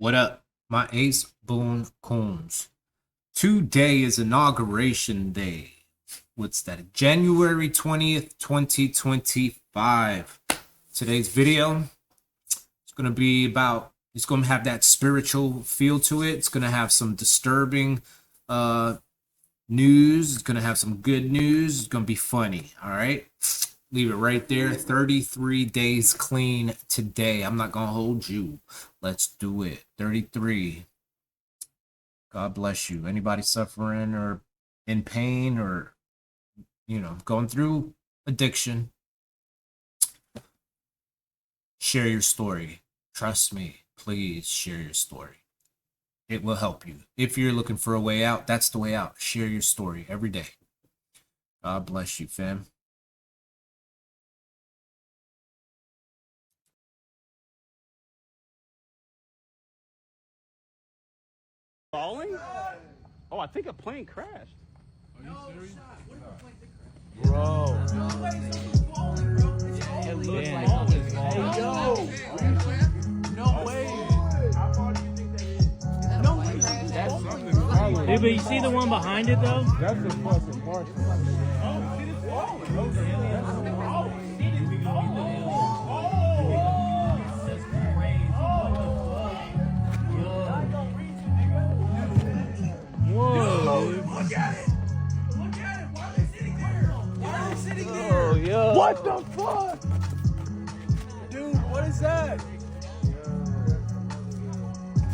What up, my ace boon coons? Today is Inauguration Day. What's that? January 20th, 2025. Today's video is going to be about, it's going to have that spiritual feel to it. It's going to have some disturbing news. It's going to have some good news. It's going to be funny. All right. Leave it right there. 33 days clean today. I'm not going to hold you. Let's do it. 33. God bless you. Anybody suffering or in pain or, going through addiction, share your story. Trust me. Please share your story. It will help you. If you're looking for a way out, that's the way out. Share your story every day. God bless you, fam. Falling? Oh, I think a plane crashed. Are you serious? Bro. No way something's falling, bro. It looks Damn. like something's falling. Hey, yo. No way. How far do you think that is? No way. That's Something's something falling. Dude, but you see the one behind it though? That's a fucking Martian. Oh, shit is falling. Oh, shit is Whoa, dude. Look at it. Look at it. Why are they sitting there? Why are they sitting there? Oh, yeah. What the fuck? Dude, what is that?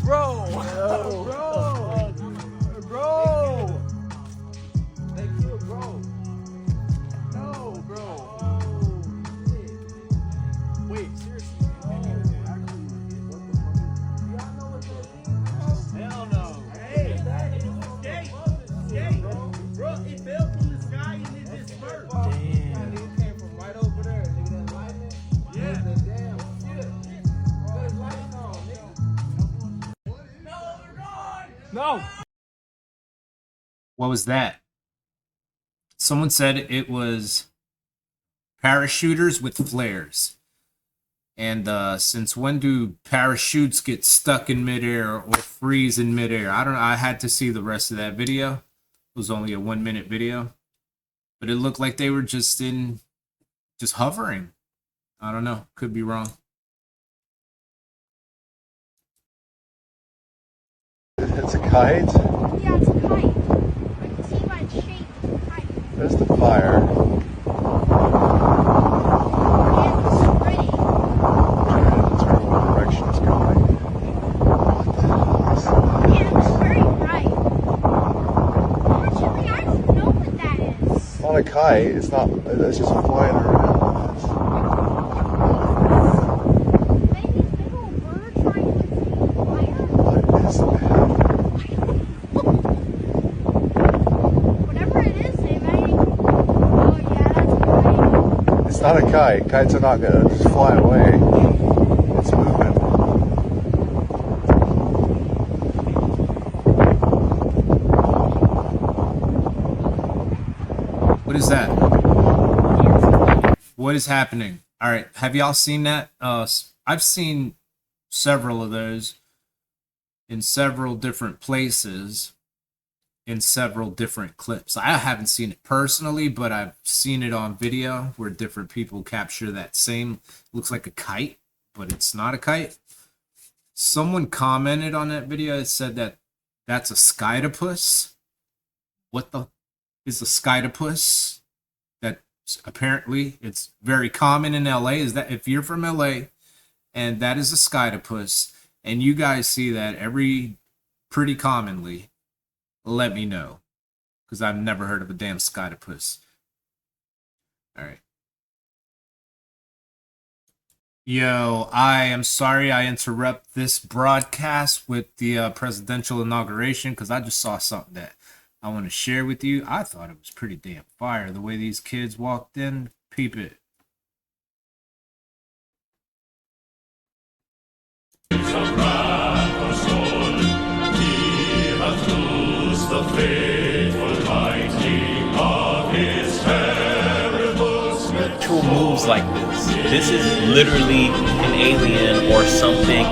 Bro. Bro. They killed bro. No, bro. Wait, seriously. Hell no. Hey, bro, it fell from the sky and it dispersed. Damn. It came from right over there. Nigga, that lightning. Yeah. The damn shit. Got his lights on, nigga. No, they're gone. No. What was that? Someone said it was parachuters with flares. And since when do parachutes get stuck in midair or freeze in midair? I don't know. I had to see the rest of that video. It was only a 1-minute video. But it looked like they were just hovering. I don't know. Could be wrong. It's a kite. Yeah, it's a kite. I can see by its shape. It's a kite. There's the fire. And it's pretty. Trying to determine what direction it's going. What the hell is that? And it's very bright. Actually, I don't know what that is. It's not a kite. It's not. It's just flying around. Maybe it's big old bird trying to see fire. What is that? Whatever it is, they may. Oh, yeah, that's great. It's not a kite. Kites are not gonna just fly away. It's moving. What is that? What is happening? All right. Have y'all seen that? I've seen several of those in several different places in several different clips. I haven't seen it personally, but I've seen it on video where different people capture that same, looks like a kite, but it's not a kite. Someone commented on that video. It said that that's a skydopus. What the is a skydopus? That apparently it's very common in LA. Is that if you're from LA and that is a skydopus and you guys see that pretty commonly, let me know, because I've never heard of a damn skydopus. All right. Yo, I am sorry I interrupt this broadcast with the presidential inauguration because I just saw something that I want to share with you. I thought it was pretty damn fire the way these kids walked in. Peep it. Actual moves like this. This is literally an alien or something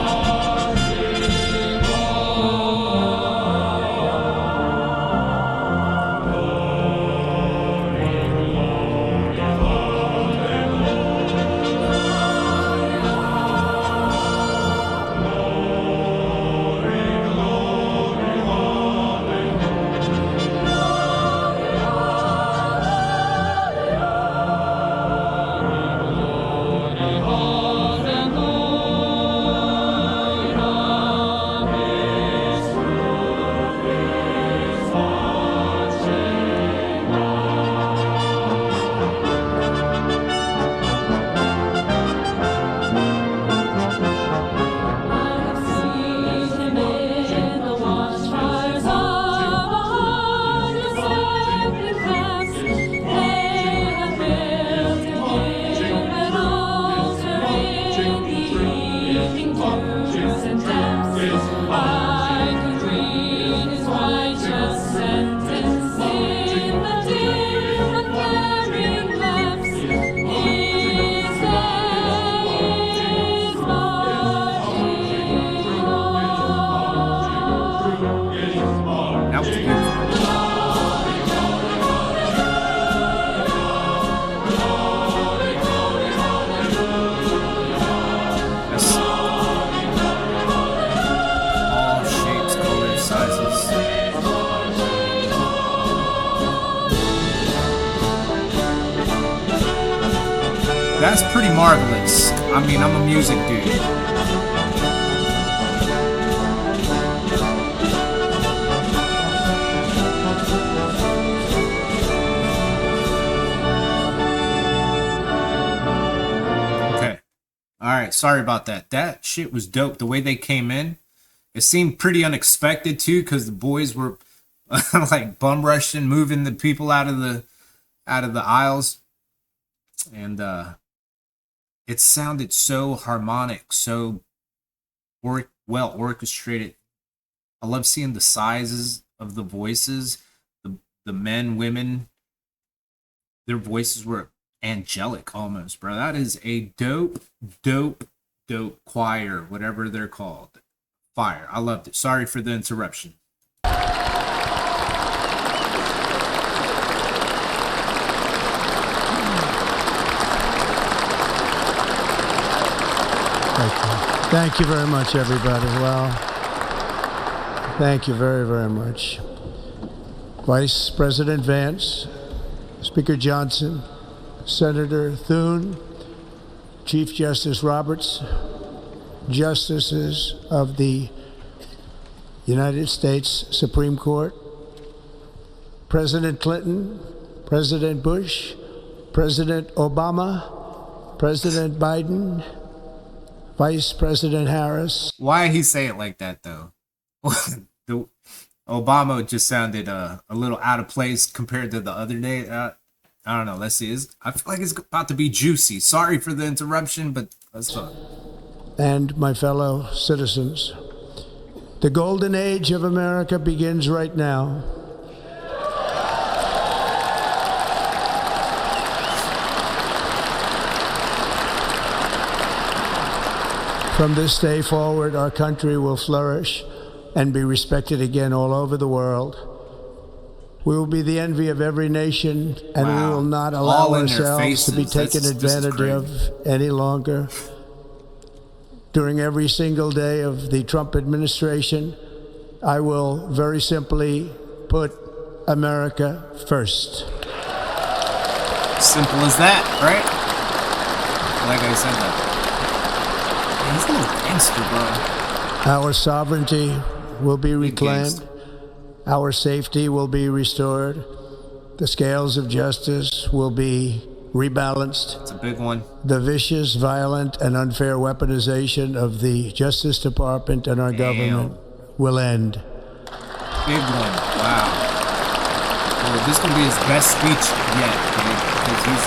That was beautiful. That's all shapes, colors, sizes. That's pretty marvelous. I mean, I'm a music dude. Okay. All right. Sorry about that. That shit was dope. The way they came in, it seemed pretty unexpected too, because the boys were like bum rushing, moving the people out of the aisles, and it sounded so harmonic, so well orchestrated. I love seeing the sizes of the voices, the men, women. Their voices were angelic almost, bro. That is a dope choir, whatever they're called. Fire. I loved it. Sorry for the interruption. Thank you very much, everybody. Well, thank you very, very much. Vice President Vance, Speaker Johnson, Senator Thune, Chief Justice Roberts, Justices of the United States Supreme Court, President Clinton, President Bush, President Obama, President Biden, Vice President Harris. Why he say it like that though? The Obama just sounded a little out of place compared to the other day. I don't know. Let's see. I feel like it's about to be juicy. Sorry for the interruption, but let's talk. And my fellow citizens, the golden age of America begins right now. From this day forward, our country will flourish and be respected again all over the world. We will be the envy of every nation, and Wow. we will not All allow in their ourselves to be faces. taken This is advantage of any longer. During every single day of the Trump administration, I will very simply put America first. Simple as that, right? Like I said that. Man, he's a little gangster, bro. Our sovereignty will be Big reclaimed. gangster. Our safety will be restored. The scales of justice will be rebalanced. It's a big one. The vicious, violent, and unfair weaponization of the Justice Department and our government will end. Big one. Wow. Well, this gonna be his best speech yet, dude, because he's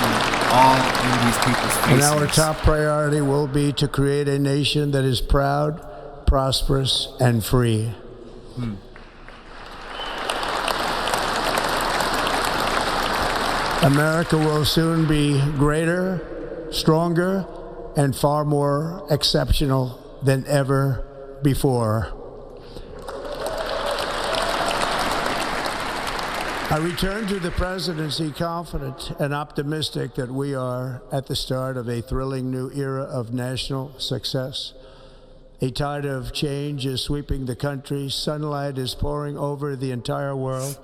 all in these people's faces. And our top priority will be to create a nation that is proud, prosperous, and free. America will soon be greater, stronger, and far more exceptional than ever before. I return to the presidency confident and optimistic that we are at the start of a thrilling new era of national success. A tide of change is sweeping the country, sunlight is pouring over the entire world,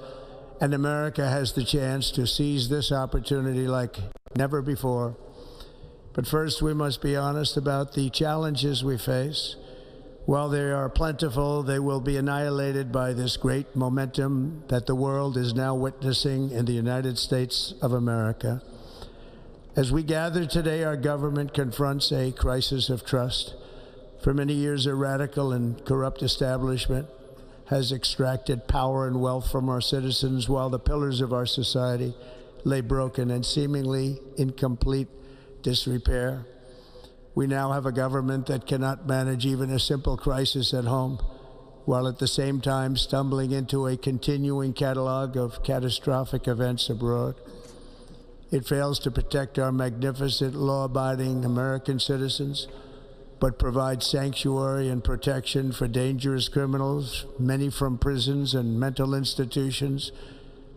and America has the chance to seize this opportunity like never before. But first, we must be honest about the challenges we face. While they are plentiful, they will be annihilated by this great momentum that the world is now witnessing in the United States of America. As we gather today, our government confronts a crisis of trust. For many years, a radical and corrupt establishment has extracted power and wealth from our citizens while the pillars of our society lay broken and seemingly in complete disrepair. We now have a government that cannot manage even a simple crisis at home, while at the same time stumbling into a continuing catalog of catastrophic events abroad. It fails to protect our magnificent, law-abiding American citizens, but provides sanctuary and protection for dangerous criminals, many from prisons and mental institutions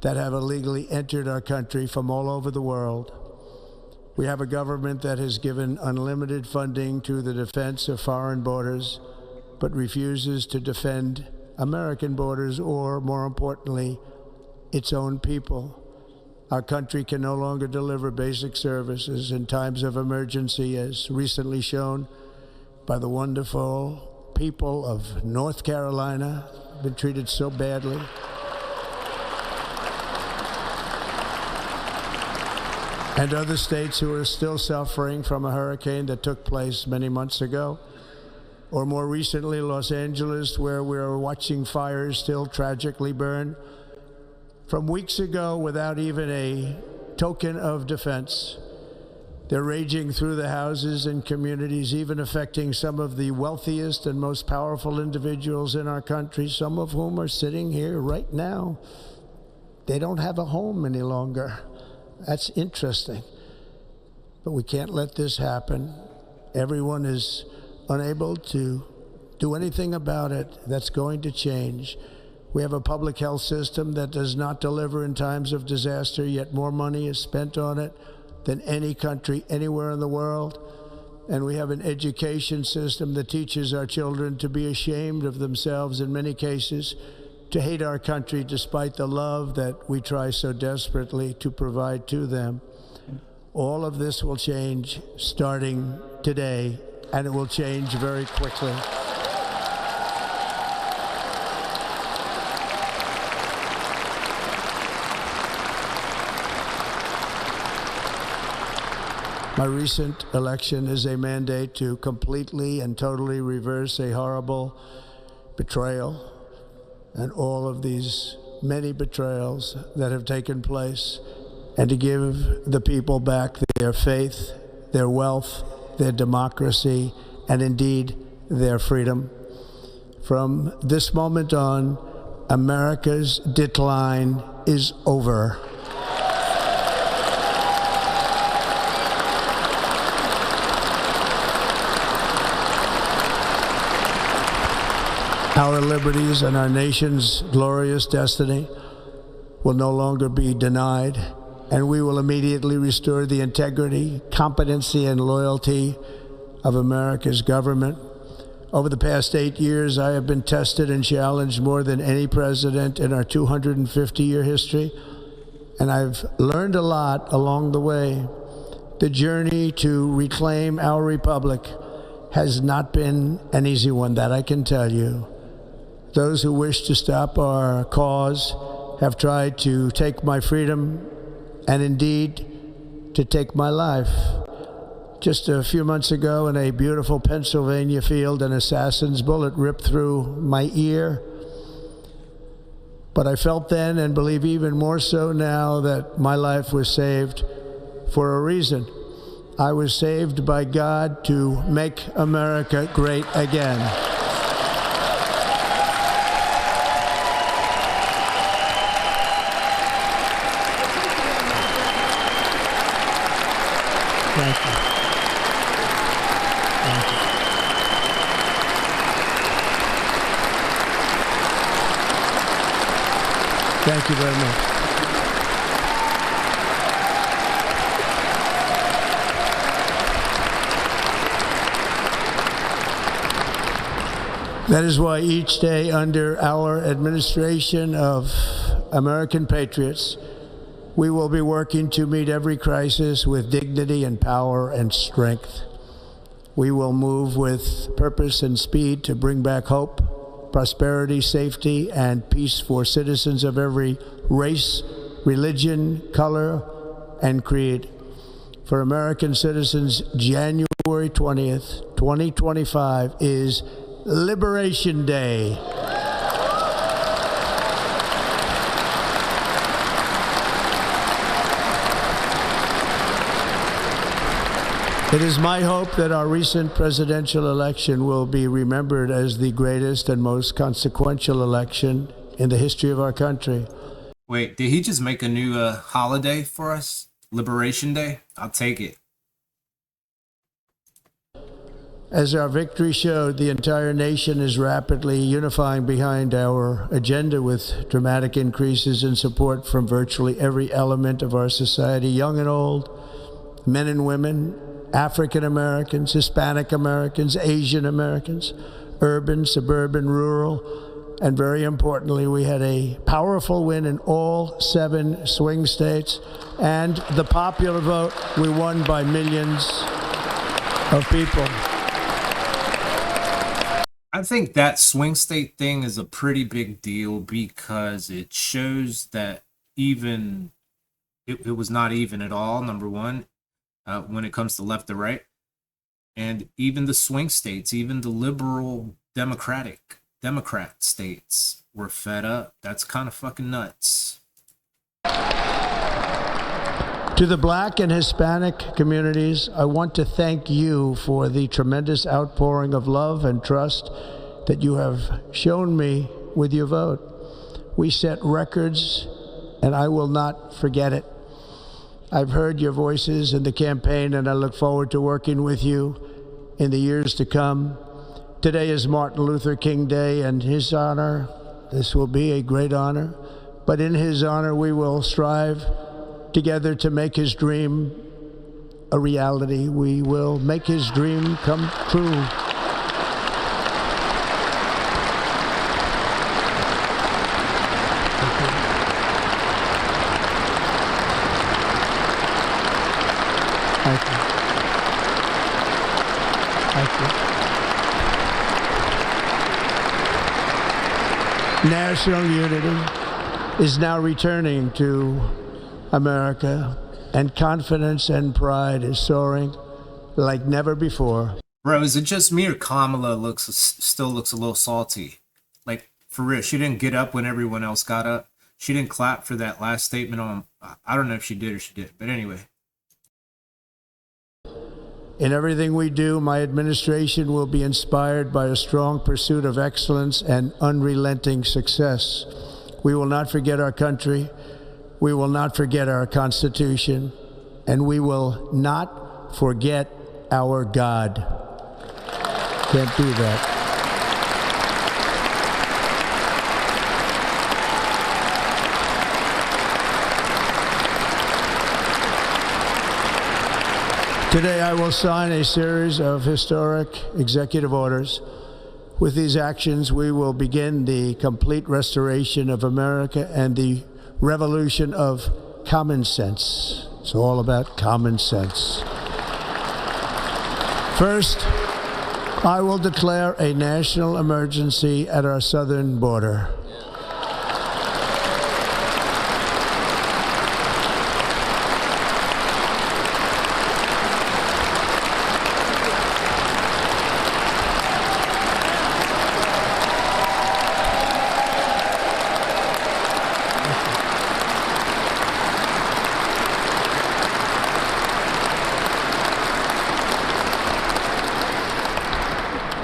that have illegally entered our country from all over the world. We have a government that has given unlimited funding to the defense of foreign borders, but refuses to defend American borders or, more importantly, its own people. Our country can no longer deliver basic services in times of emergency, as recently shown by the wonderful people of North Carolina, been treated so badly. And other states who are still suffering from a hurricane that took place many months ago. Or more recently, Los Angeles, where we're watching fires still tragically burn from weeks ago without even a token of defense. They're raging through the houses and communities, even affecting some of the wealthiest and most powerful individuals in our country, some of whom are sitting here right now. They don't have a home any longer. That's interesting. But we can't let this happen. Everyone is unable to do anything about it. That's going to change. We have a public health system that does not deliver in times of disaster, yet more money is spent on it than any country anywhere in the world. And we have an education system that teaches our children to be ashamed of themselves in many cases, to hate our country despite the love that we try so desperately to provide to them. All of this will change starting today, and it will change very quickly. My recent election is a mandate to completely and totally reverse a horrible betrayal and all of these many betrayals that have taken place, and to give the people back their faith, their wealth, their democracy, and indeed their freedom. From this moment on, America's decline is over. Our liberties and our nation's glorious destiny will no longer be denied, and we will immediately restore the integrity, competency, and loyalty of America's government. Over the past 8 years, I have been tested and challenged more than any president in our 250-year history, and I've learned a lot along the way. The journey to reclaim our republic has not been an easy one, that I can tell you. Those who wish to stop our cause have tried to take my freedom and indeed to take my life. Just a few months ago in a beautiful Pennsylvania field, an assassin's bullet ripped through my ear. But I felt then, and believe even more so now, that my life was saved for a reason. I was saved by God to make America great again. Thank you. Thank you. Thank you very much. That is why each day under our administration of American patriots, we will be working to meet every crisis with dignity and power and strength. We will move with purpose and speed to bring back hope, prosperity, safety, and peace for citizens of every race, religion, color, and creed. For American citizens, January 20th, 2025 is Liberation Day. It is my hope that our recent presidential election will be remembered as the greatest and most consequential election in the history of our country. Wait, did he just make a new holiday for us? Liberation Day? I'll take it. As our victory showed, the entire nation is rapidly unifying behind our agenda with dramatic increases in support from virtually every element of our society, young and old, men and women, African Americans, Hispanic Americans, Asian Americans, urban, suburban, rural, and very importantly, we had a powerful win in all 7 swing states, and the popular vote, we won by millions of people. I think that swing state thing is a pretty big deal because it shows that even it was not even at all, number one, when it comes to left or right. And even the swing states, even the liberal Democrat states were fed up. That's kind of fucking nuts. To the Black and Hispanic communities, I want to thank you for the tremendous outpouring of love and trust that you have shown me with your vote. We set records, and I will not forget it. I've heard your voices in the campaign, and I look forward to working with you in the years to come. Today is Martin Luther King Day, and his honor, this will be a great honor, but in his honor we will strive together to make his dream a reality. We will make his dream come true. Thank you. Thank you. National unity is now returning to America, and confidence and pride is soaring like never before. Bro, is it just me or Kamala still looks a little salty? Like, for real, she didn't get up when everyone else got up. She didn't clap for that last statement on, I don't know if she did or she did, but anyway. In everything we do, my administration will be inspired by a strong pursuit of excellence and unrelenting success. We will not forget our country. We will not forget our Constitution, and we will not forget our God. Can't do that. Today I will sign a series of historic executive orders. With these actions, we will begin the complete restoration of America and the revolution of common sense. It's all about common sense. First, I will declare a national emergency at our southern border.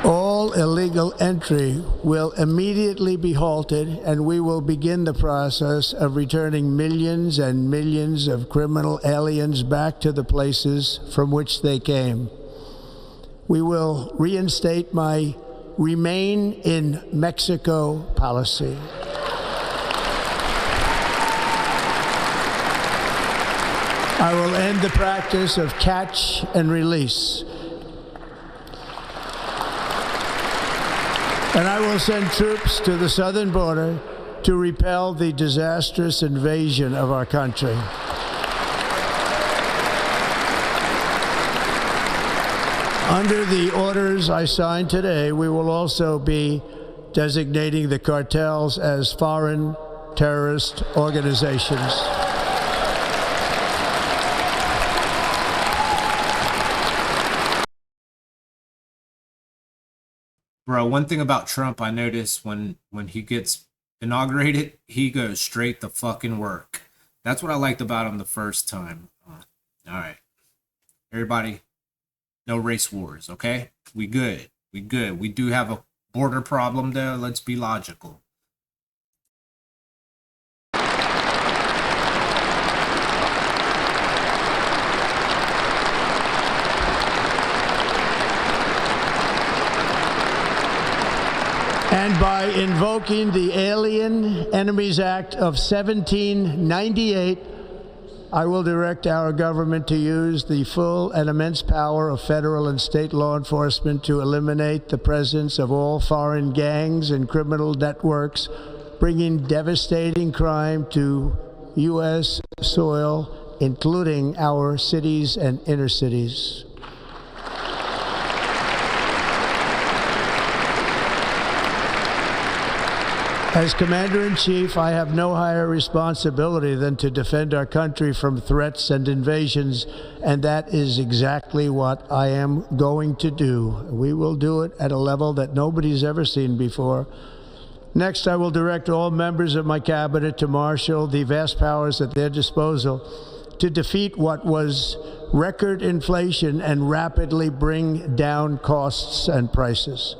All illegal entry will immediately be halted, and we will begin the process of returning millions and millions of criminal aliens back to the places from which they came. We will reinstate my Remain in Mexico policy. I will end the practice of catch and release. And I will send troops to the southern border to repel the disastrous invasion of our country. Under the orders I signed today, we will also be designating the cartels as foreign terrorist organizations. Bro, one thing about Trump I notice when he gets inaugurated, he goes straight to fucking work. That's what I liked about him the first time. All right. Everybody, No race wars, okay? We good. We good. We do have a border problem there. Let's be logical. And by invoking the Alien Enemies Act of 1798, I will direct our government to use the full and immense power of federal and state law enforcement to eliminate the presence of all foreign gangs and criminal networks, bringing devastating crime to U.S. soil, including our cities and inner cities. As Commander-in-Chief, I have no higher responsibility than to defend our country from threats and invasions, and that is exactly what I am going to do. We will do it at a level that nobody's ever seen before. Next, I will direct all members of my cabinet to marshal the vast powers at their disposal to defeat what was record inflation and rapidly bring down costs and prices.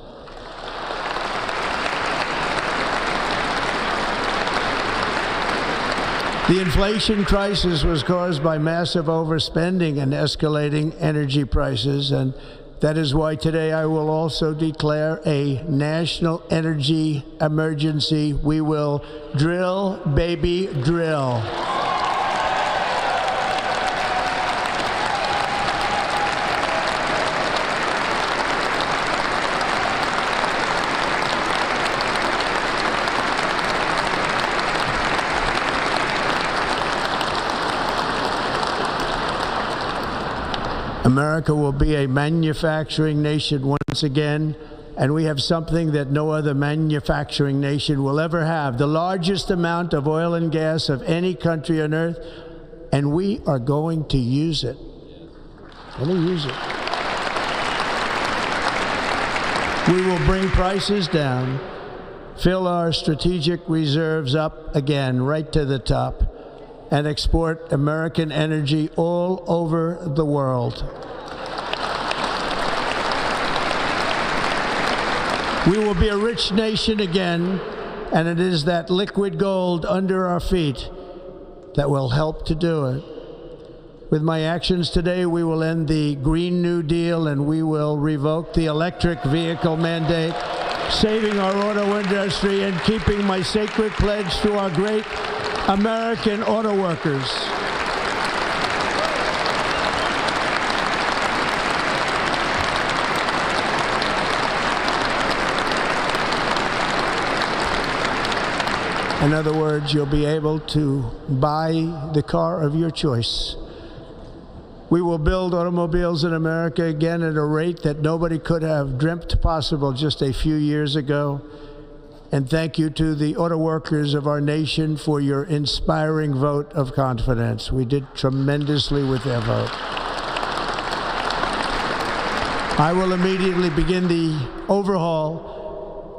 The inflation crisis was caused by massive overspending and escalating energy prices, and that is why today I will also declare a national energy emergency. We will drill, baby, drill. America will be a manufacturing nation once again, and we have something that no other manufacturing nation will ever have, the largest amount of oil and gas of any country on earth, and we are going to use it. We will bring prices down, fill our strategic reserves up again right to the top, and export American energy all over the world. We will be a rich nation again, and it is that liquid gold under our feet that will help to do it. With my actions today, we will end the Green New Deal, and we will revoke the electric vehicle mandate, saving our auto industry and keeping my sacred pledge to our great American auto workers. In other words, you'll be able to buy the car of your choice. We will build automobiles in America again at a rate that nobody could have dreamt possible just a few years ago. And thank you to the auto workers of our nation for your inspiring vote of confidence. We did tremendously with their vote. I will immediately begin the overhaul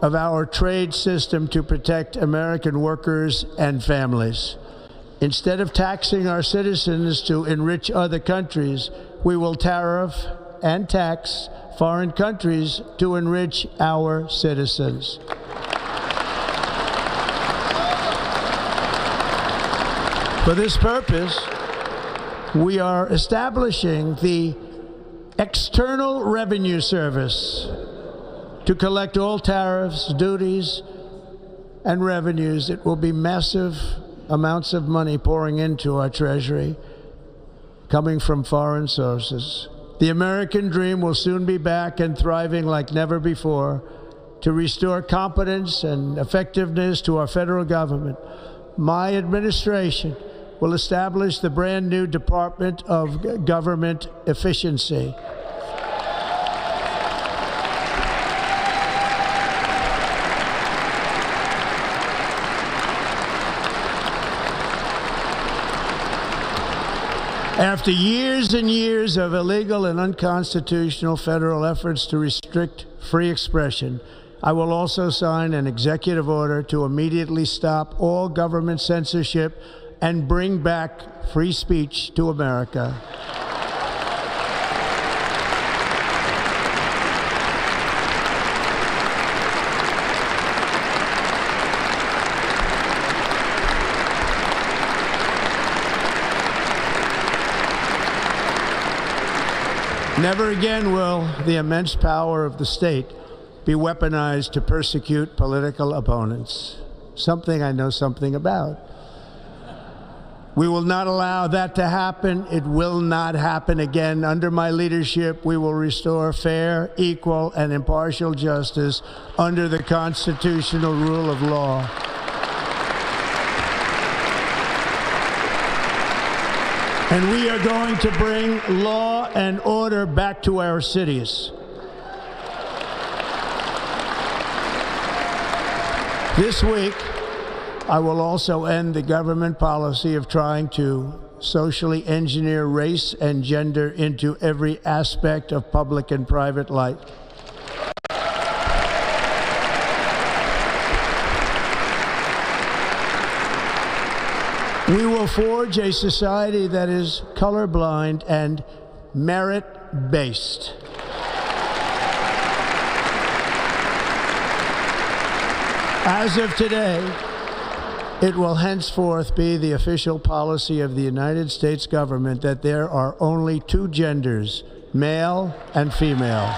of our trade system to protect American workers and families. Instead of taxing our citizens to enrich other countries, we will tariff and tax foreign countries to enrich our citizens. For this purpose, we are establishing the External Revenue Service to collect all tariffs, duties, and revenues. It will be massive amounts of money pouring into our treasury, coming from foreign sources. The American dream will soon be back and thriving like never before to restore competence and effectiveness to our federal government. My administration will establish the brand new Department of Government Efficiency. After years and years of illegal and unconstitutional federal efforts to restrict free expression, I will also sign an executive order to immediately stop all government censorship and bring back free speech to America. Never again will the immense power of the state be weaponized to persecute political opponents. Something I know something about. We will not allow that to happen. It will not happen again. Under my leadership, we will restore fair, equal, and impartial justice under the constitutional rule of law. And we are going to bring law and order back to our cities. This week, I will also end the government policy of trying to socially engineer race and gender into every aspect of public and private life. We will forge a society that is colorblind and merit-based. As of today, it will henceforth be the official policy of the United States government that there are only two genders, male and female.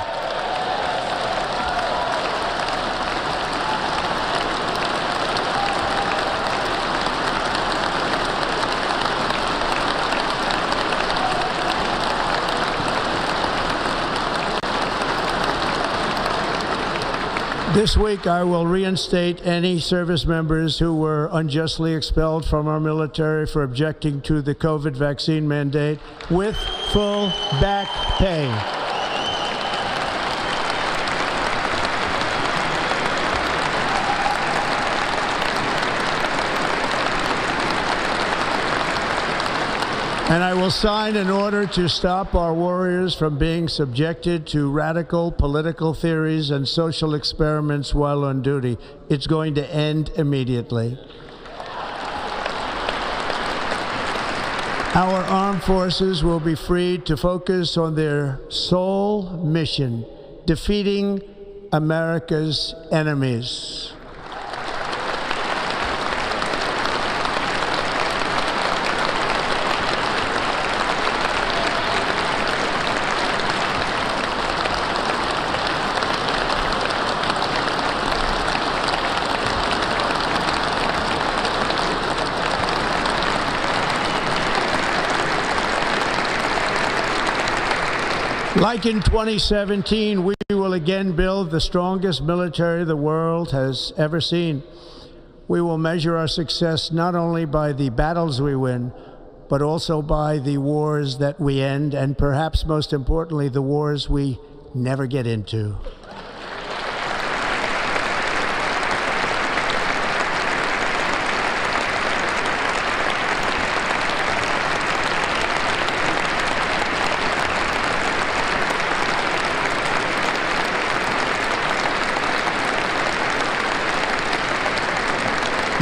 This week, I will reinstate any service members who were unjustly expelled from our military for objecting to the COVID vaccine mandate with full back pay. And I will sign an order to stop our warriors from being subjected to radical political theories and social experiments while on duty. It's going to end immediately. Our armed forces will be freed to focus on their sole mission, defeating America's enemies. Like in 2017, we will again build the strongest military the world has ever seen. We will measure our success not only by the battles we win, but also by the wars that we end, and perhaps most importantly, the wars we never get into.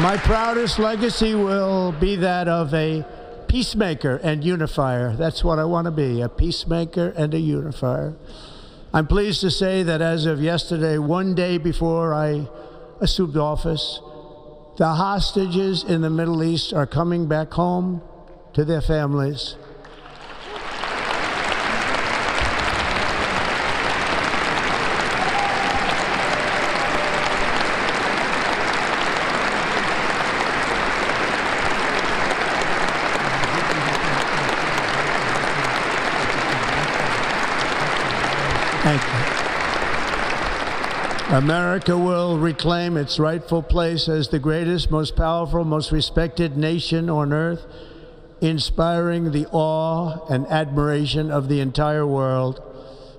My proudest legacy will be that of a peacemaker and unifier. That's what I want to be, a peacemaker and a unifier. I'm pleased to say that as of yesterday, one day before I assumed office, the hostages in the Middle East are coming back home to their families. Thank you. America will reclaim its rightful place as the greatest, most powerful, most respected nation on earth, inspiring the awe and admiration of the entire world.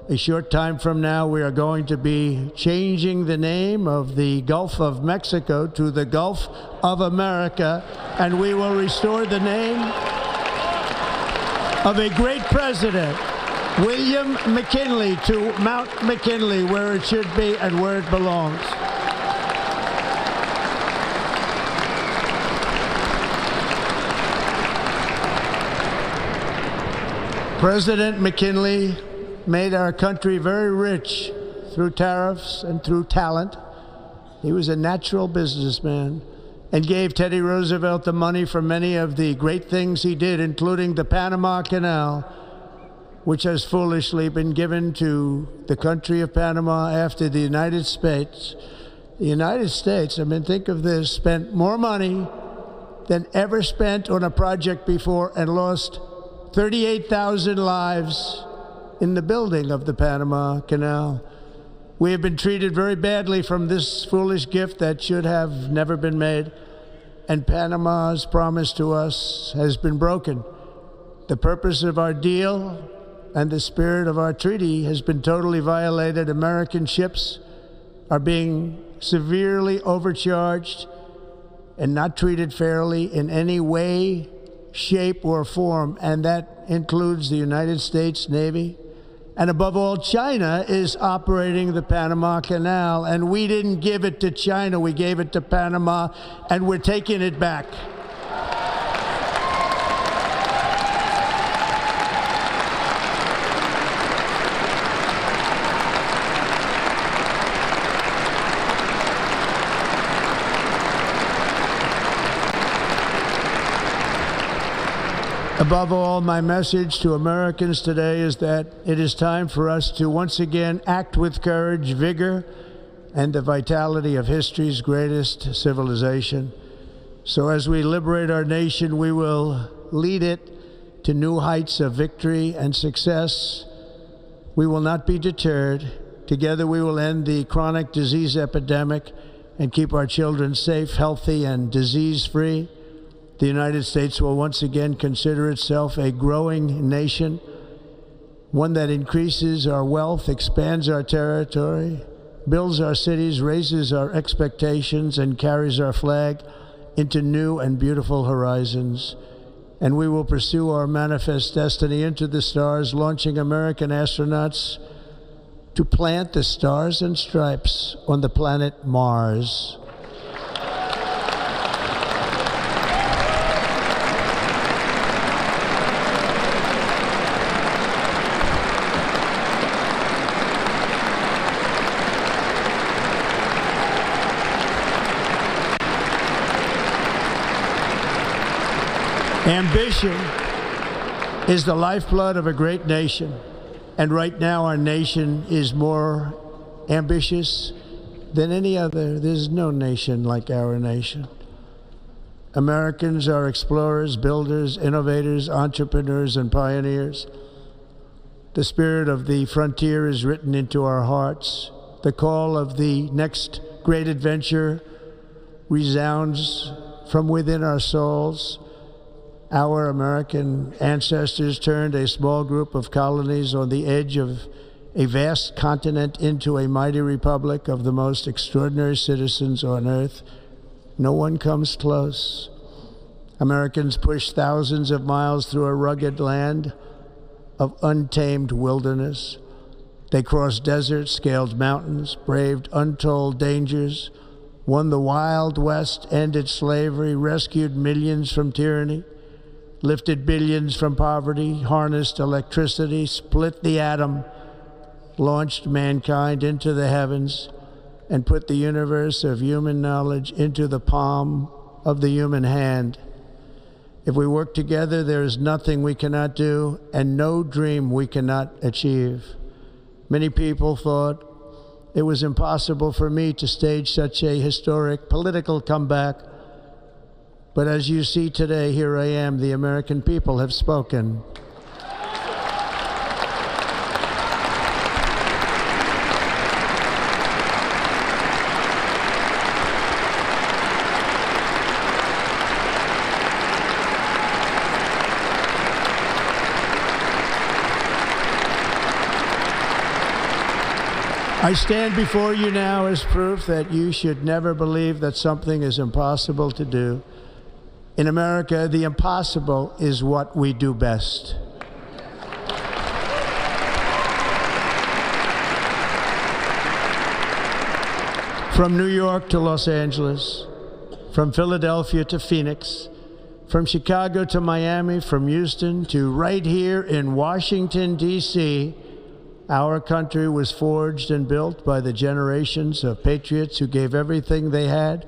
A short time from now, we are going to be changing the name of the Gulf of Mexico to the Gulf of America, and we will restore the name of a great president, William McKinley, to Mount McKinley, where it should be and where it belongs. President McKinley made our country very rich through tariffs and through talent. He was a natural businessman and gave Teddy Roosevelt the money for many of the great things he did, including the Panama Canal. which has foolishly been given to the country of Panama after the United States, I mean, think of this, spent more money than ever spent on a project before and lost 38,000 lives in the building of the Panama Canal. We have been treated very badly from this foolish gift that should have never been made, and Panama's promise to us has been broken. The purpose of our deal and the spirit of our treaty has been totally violated. American ships are being severely overcharged and not treated fairly in any way, shape, or form, and that includes the United States Navy. And above all, China is operating the Panama Canal, and we didn't give it to China, we gave it to Panama, and we're taking it back. Above all, my message to Americans today is that it is time for us to once again act with courage, vigor, and the vitality of history's greatest civilization. So as we liberate our nation, we will lead it to new heights of victory and success. We will not be deterred. Together we will end the chronic disease epidemic and keep our children safe, healthy, and disease-free. The United States will once again consider itself a growing nation, one that increases our wealth, expands our territory, builds our cities, raises our expectations, and carries our flag into new and beautiful horizons. And we will pursue our manifest destiny into the stars, launching American astronauts to plant the stars and stripes on the planet Mars. Ambition is the lifeblood of a great nation, and right now our nation is more ambitious than any other. There's no nation like our nation. Americans are explorers, builders, innovators, entrepreneurs, and pioneers. The spirit of the frontier is written into our hearts. The call of the next great adventure resounds from within our souls. Our American ancestors turned a small group of colonies on the edge of a vast continent into a mighty republic of the most extraordinary citizens on earth. No one comes close. Americans pushed thousands of miles through a rugged land of untamed wilderness. They crossed deserts, scaled mountains, braved untold dangers, won the Wild West, ended slavery, rescued millions from tyranny, lifted billions from poverty, harnessed electricity, split the atom, launched mankind into the heavens, and put the universe of human knowledge into the palm of the human hand. If we work together, there is nothing we cannot do and no dream we cannot achieve. Many people thought it was impossible for me to stage such a historic political comeback. But as you see today, here I am. The American people have spoken. I stand before you now as proof that you should never believe that something is impossible to do. In America, the impossible is what we do best. From New York to Los Angeles, from Philadelphia to Phoenix, from Chicago to Miami, from Houston to right here in Washington, D.C., our country was forged and built by the generations of patriots who gave everything they had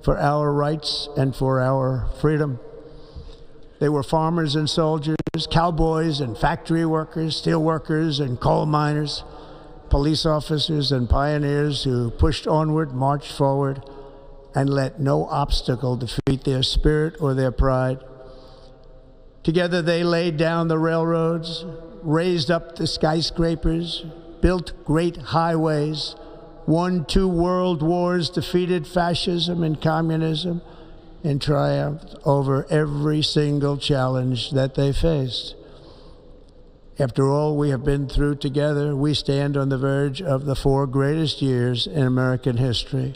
for our rights and for our freedom. They were farmers and soldiers, cowboys and factory workers, steel workers and coal miners, police officers and pioneers who pushed onward, marched forward, and let no obstacle defeat their spirit or their pride. Together they laid down the railroads, raised up the skyscrapers, built great highways, won 2 world wars, defeated fascism and communism, and triumphed over every single challenge that they faced. After all we have been through together, we stand on the verge of the 4 greatest years in American history.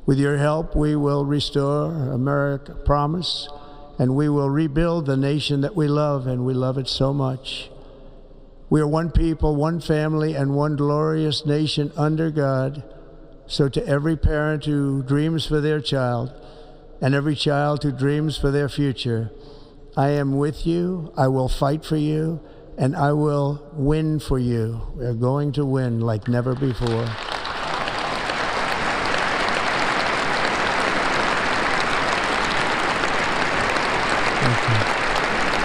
With your help, we will restore America promise, and we will rebuild the nation that we love, and we love it so much. We are one people, one family, and one glorious nation under God. So to every parent who dreams for their child, and every child who dreams for their future, I am with you, I will fight for you, and I will win for you. We are going to win like never before.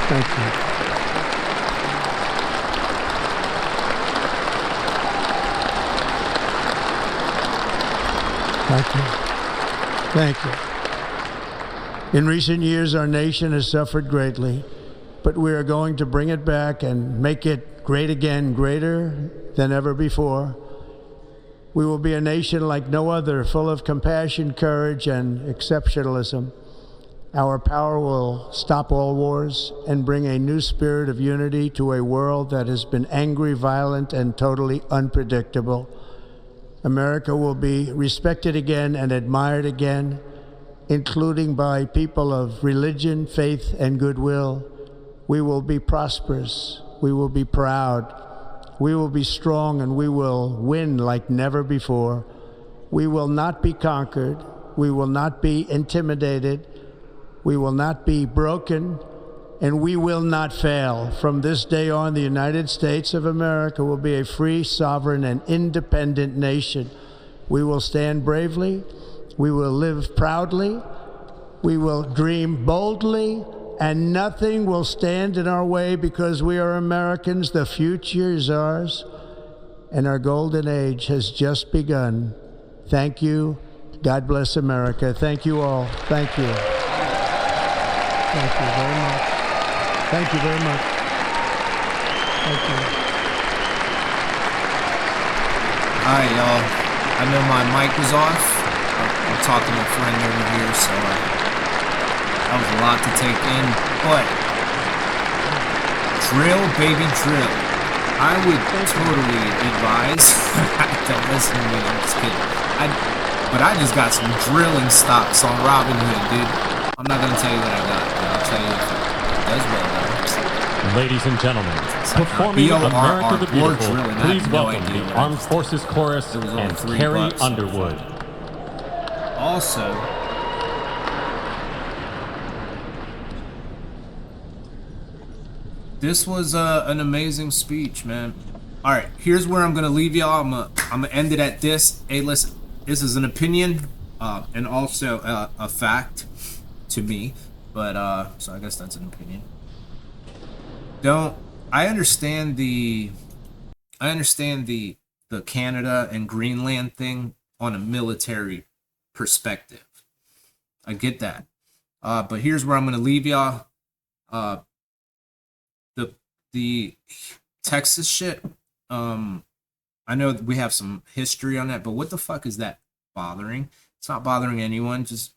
Thank you. Thank you. Thank you. In recent years, our nation has suffered greatly, but we are going to bring it back and make it great again, greater than ever before. We will be a nation like no other, full of compassion, courage, and exceptionalism. Our power will stop all wars and bring a new spirit of unity to a world that has been angry, violent, and totally unpredictable. America will be respected again and admired again, including by people of religion, faith, and goodwill. We will be prosperous. We will be proud. We will be strong, and we will win like never before. We will not be conquered. We will not be intimidated. We will not be broken, and we will not fail. From this day on, the United States of America will be a free, sovereign, and independent nation. We will stand bravely. We will live proudly. We will dream boldly, and nothing will stand in our way because we are Americans. The future is ours, and our golden age has just begun. Thank you. God bless America. Thank you all. Thank you. Thank you very much. Thank you very much. Thank you. All right, y'all. I know my mic was off. I'm talking to a friend over here, so that was a lot to take in. But drill, baby, drill. I would totally advise don't listen to me. I'm just kidding. But I just got some drilling stocks on Robinhood, dude. I'm not gonna tell you what I got, but I'll tell you if it does well though. Ladies and gentlemen, performing America the Beautiful, drilling. please No welcome idea. the Armed Forces Chorus It was only and $3. Carrie Underwood. Also, this was an amazing speech, man. All right, here's where I'm gonna leave y'all. I'm gonna end it at this. Hey, listen, this is an opinion and also a fact to me, but so I guess that's an opinion. I understand the Canada and Greenland thing on a military perspective. I get that. But here's where I'm gonna leave y'all. The Texas shit. I know we have some history on that, but what the fuck is that bothering? It's not bothering anyone. Just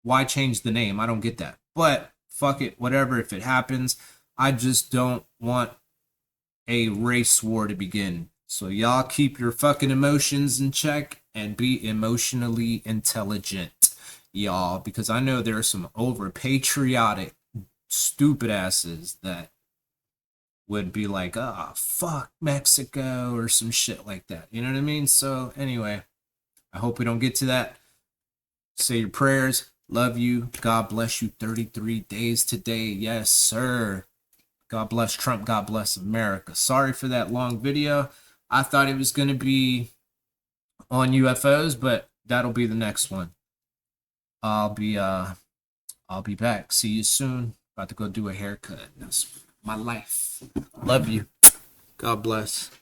why change the name? I don't get that. But fuck it, whatever. If it happens, I just don't want a race war to begin. So y'all keep your fucking emotions in check and be emotionally intelligent, y'all, because I know there are some over patriotic stupid asses that would be like, ah, fuck Mexico or some shit like that. You know what I mean? So anyway, I hope we don't get to that. Say your prayers. Love you. God bless you. 33 days today. Yes, sir. God bless Trump. God bless America. Sorry for that long video. I thought it was going to be on UFOs, but that'll be the next one. I'll be back. See you soon. About to go do a haircut. That's my life. Love you. God bless.